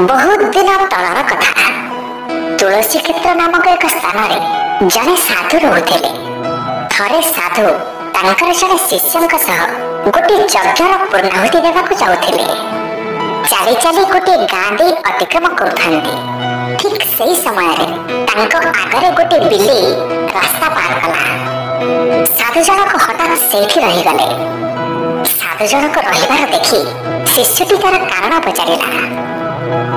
बहुत दिन तलर कथा। तुलसी क्षेत्र नामक एक स्थान में जड़े साधु रोते। थरे साधु तांकर जड़े शिष्यों गोटे यज्ञर पूर्णाहुति देवाक जाउथिले। चाली चाली गोटे गाँ दे अतिक्रम करुथांती। ठीक सही समय आगे गोटे बिल्ली रास्ता पार कला। साधु जनक हठात सेठी रहीगले। साधु जनक रहिबार देखि शिष्यटी तार कारण पचारिला।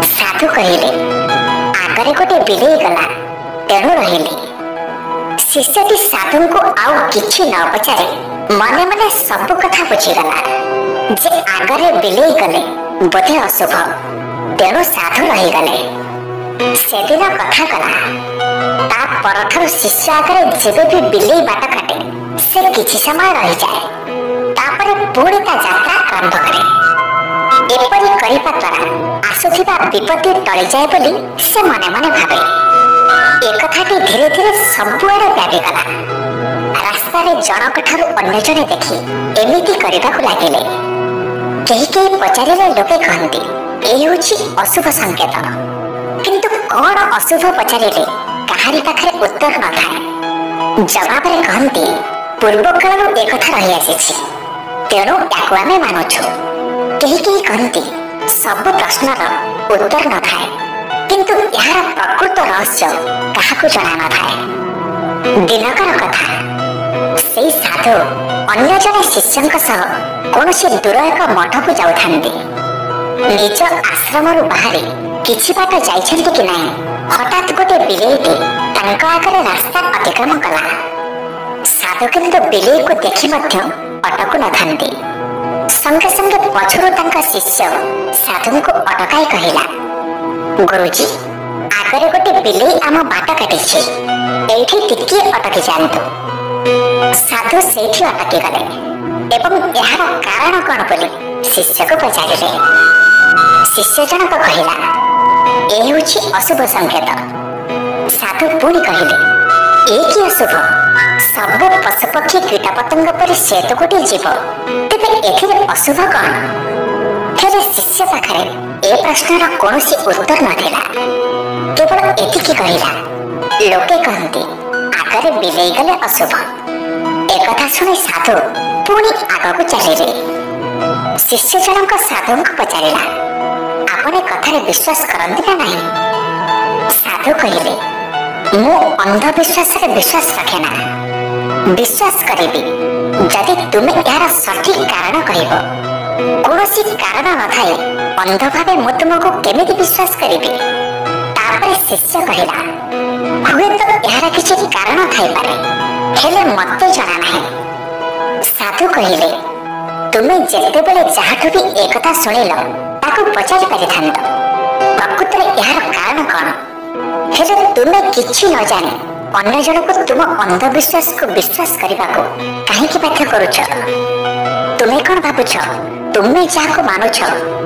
साधु कहले आगरे गोटे बिलेई गला तेणु रहिली। शिष्यटी साधु को आउ किछि न पचारे मने मने सब कथा बुझीगला जे आगरे बिलेई गले बोधे अशुभ तेणु साधु रहीगले। सेदिन कथा कला ता परथर शिष्य आगरे जेबे भी बिलेई बाट काटे से किछि समय रही जाए तापरे पुणी ता यात्रा आरंभ करे। एपरि करिबा द्वारा आसुथिबा विपत्ति टळी जाए बोली से मने मने भावे। एक कथाटी धीरे धीरे सबुआडे व्यापीगला। रास्तारे जनक ठारू अन्य जणे देखि एमिति करिबाकु लागिले। केही केही पचारिले लोके कहନ୍ତି एही होछि अशुभ संकेत। किंतु कौन अशुभ पचारिले काहारी पाखरे उत्तर न थाए। जवाबरे कहନ୍ତି पूर्व कालରୁ ए कथा रही आसीछि तेणु याकु आमे मानुछु। केही केही कहନ୍ତି सब प्रश्नर उत्तर न थाए किंतु यार प्रकृत रहस्य काहाकु जणा न थाए। दिनकर कथा सेई साधु अन्य जणे शिष्यंक सह कोनोसी दूर एक मठकु जाउथांती। निज आश्रमरु बाहरी किछि बाट जाइछन्ति कि नाही हठात गोटे बिलेईटी तांका आगरे रास्ता अतिक्रम कला। साधु किंतु बिलेई को देखि मध्य अटकु न थांती। संगे संगे पछरु तांका शिष्य साधु को अटकाई कहिला गुरुजी आगरे गोटे बिलेई आम बाट काटिछि एठी टिके अटकी जांतु। साधु सेठी अटकी गले एवं यार कारण कोन बोली शिष्य को पचारिले। शिष्य जनक कहिला ए होछि अशुभ संकेत। साधु पुणी कहिले ए कि अशुभ सब पशु पक्षी कीट पतंग पर से तो गोटे जीव तेरे एथिरे अशुभ कौन। फिर शिष्य पाखरे ए प्रश्नर कौनसी उत्तर नथिला केवल एतिकी कहिला लोके कहନ୍ତି आगरे बिलेई गले अशुभ। ए कथा सुनी साधु पुणी आगकु चलिले। शिष्य जनक साधु को पचारिला आपने कथारे विश्वास करନ୍ତି ना नहीं। साधु कहिले मु अंधविश्वास रे विश्वास रखेना। विश्वास करेबी जदि तुमे यार सठिक कारण कहब। कौनसी कारण न थाए अंध भावे मु तुमको केमिति विश्वास करेबी। तापरे शिष्य कहिला हुए तो यार किछि कारण थाई पारे हेले मते जणा नाही। साधु कहिले तुमे जेते बेले जाहाठु भी एक कथा सुनिलो ताको पचारि परिथांत प्रकृतरे यार कारण कोन। हेले तुमे किछि न जाने अन्य जन को तुम अंधविश्वास को विश्वास करने को कहीं बाध्य करुछ। तुम्हें कौन भावुछ तुम्हें जहाँ को मानुछ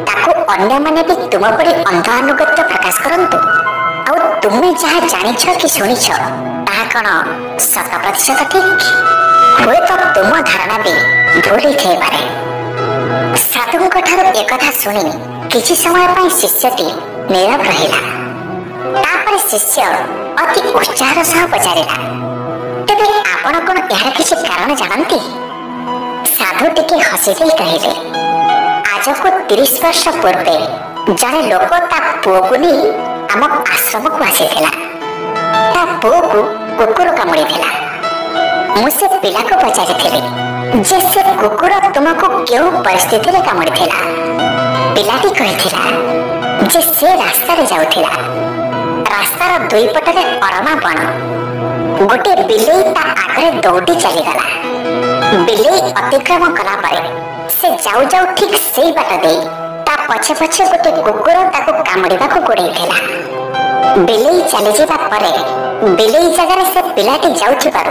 ताको अन्य माने भी तुम पड़ी अंध अनुगत्य प्रकाश करंतु। आउ तुम्हें जहाँ जानिछ कि सुनिछ ताहा कौन 100% ठीक हुए तो तुम धारणा भी भूल थे पारे। साधु एक कथा सुनी किछि समय पर शिष्यटी नीरव रहिला। तापर शिष्य अति उत्साह सह पचारिला तेबे आपण कोन यार किछि कारण जानନ୍ତି। साधु टिके हसी देई कहिले आज को 30 वर्ष पूर्वे जड़े लोक ता पुओ को नहीं आम आश्रम को आसीथिला। ता पुओ को कुकुर कामुड़ी थिला। मुझे पिला को पचारिथिले जे से कुकुर तुमको केउ परिस्थिति रे कामुड़ी थिला। पिलाटी कहिथिला जे से रास्ता रे जाउथिला। रास्तार दुई पटरे अरमा बण गोटे बिलेई ता आगरे दौड़ी चलीगला। बिलेई अतिक्रम कला परे से जाऊ जाऊ ठीक सेई बाट देई ता पछे पछे गोटे कुकुर ताको कामुड़ीबा को गोड़ेइथिला। बिलेई चली जिबा परे बिलेई जगह से पिलाटी जाउथिबार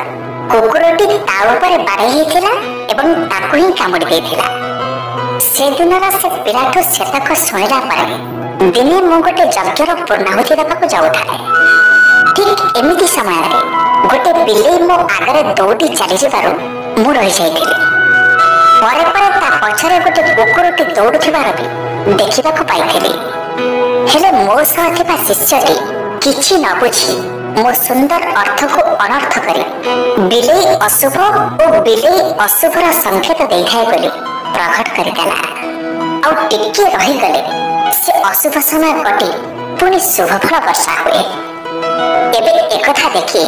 कुकुरटी ता ऊपर बाड़े हेथिला एवं ताको ही कामुड़ी देथिला। से दिनरा से पिलाटो सेतक सुनिला परे दिने मु गोटे यज्ञर पूर्णाहुति देवाक जाउथाए। ठीक एमिति समय गोटे बिलेई मो आगरे दौड़ी चली जिबारु मु रही जाइथिली। परे परे ता पछरे गोटे कुकुरटी दौड़ुथिबार भी देखिबाक पाइथिली। हेले सह थिबा शिष्यटी किछि न बुझी मो सुंदर अर्थ को अनर्थ करी बिलेई अशुभ और बिलेई अशुभर संकेत देखाए बोली प्रकट करदेला। आ टिके रही गले से अशुभ समय कटी पुणी शुभ फल वर्षा हुए। एबे एकथा देखी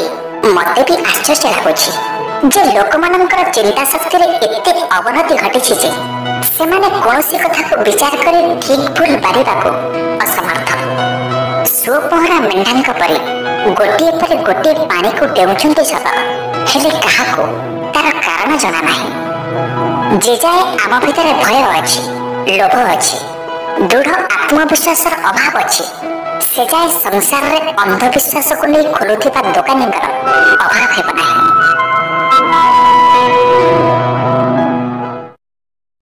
मते भी आश्चर्य लगुछि जे लोकमानंकर चिंता शक्ति रे एते अवनति घटिछि जे सेमाने कोनोसी कथा को विचार करे ठीक भूल पारिबाको असमर्थ। सुपहरा मेंढांक परि गोटिए पर गोटिए पानी को डेउछन्ति सत हेले काहाको तार कारण जना नाही। जे जाए आम भितर भय अछि, लोभ अछि, दृढ़ आत्मविश्वासर अभाव अछि, से जाए संसार रे अंधविश्वास को नहीं खोलुथिबा दोकानींकर अभाव हेब नाही।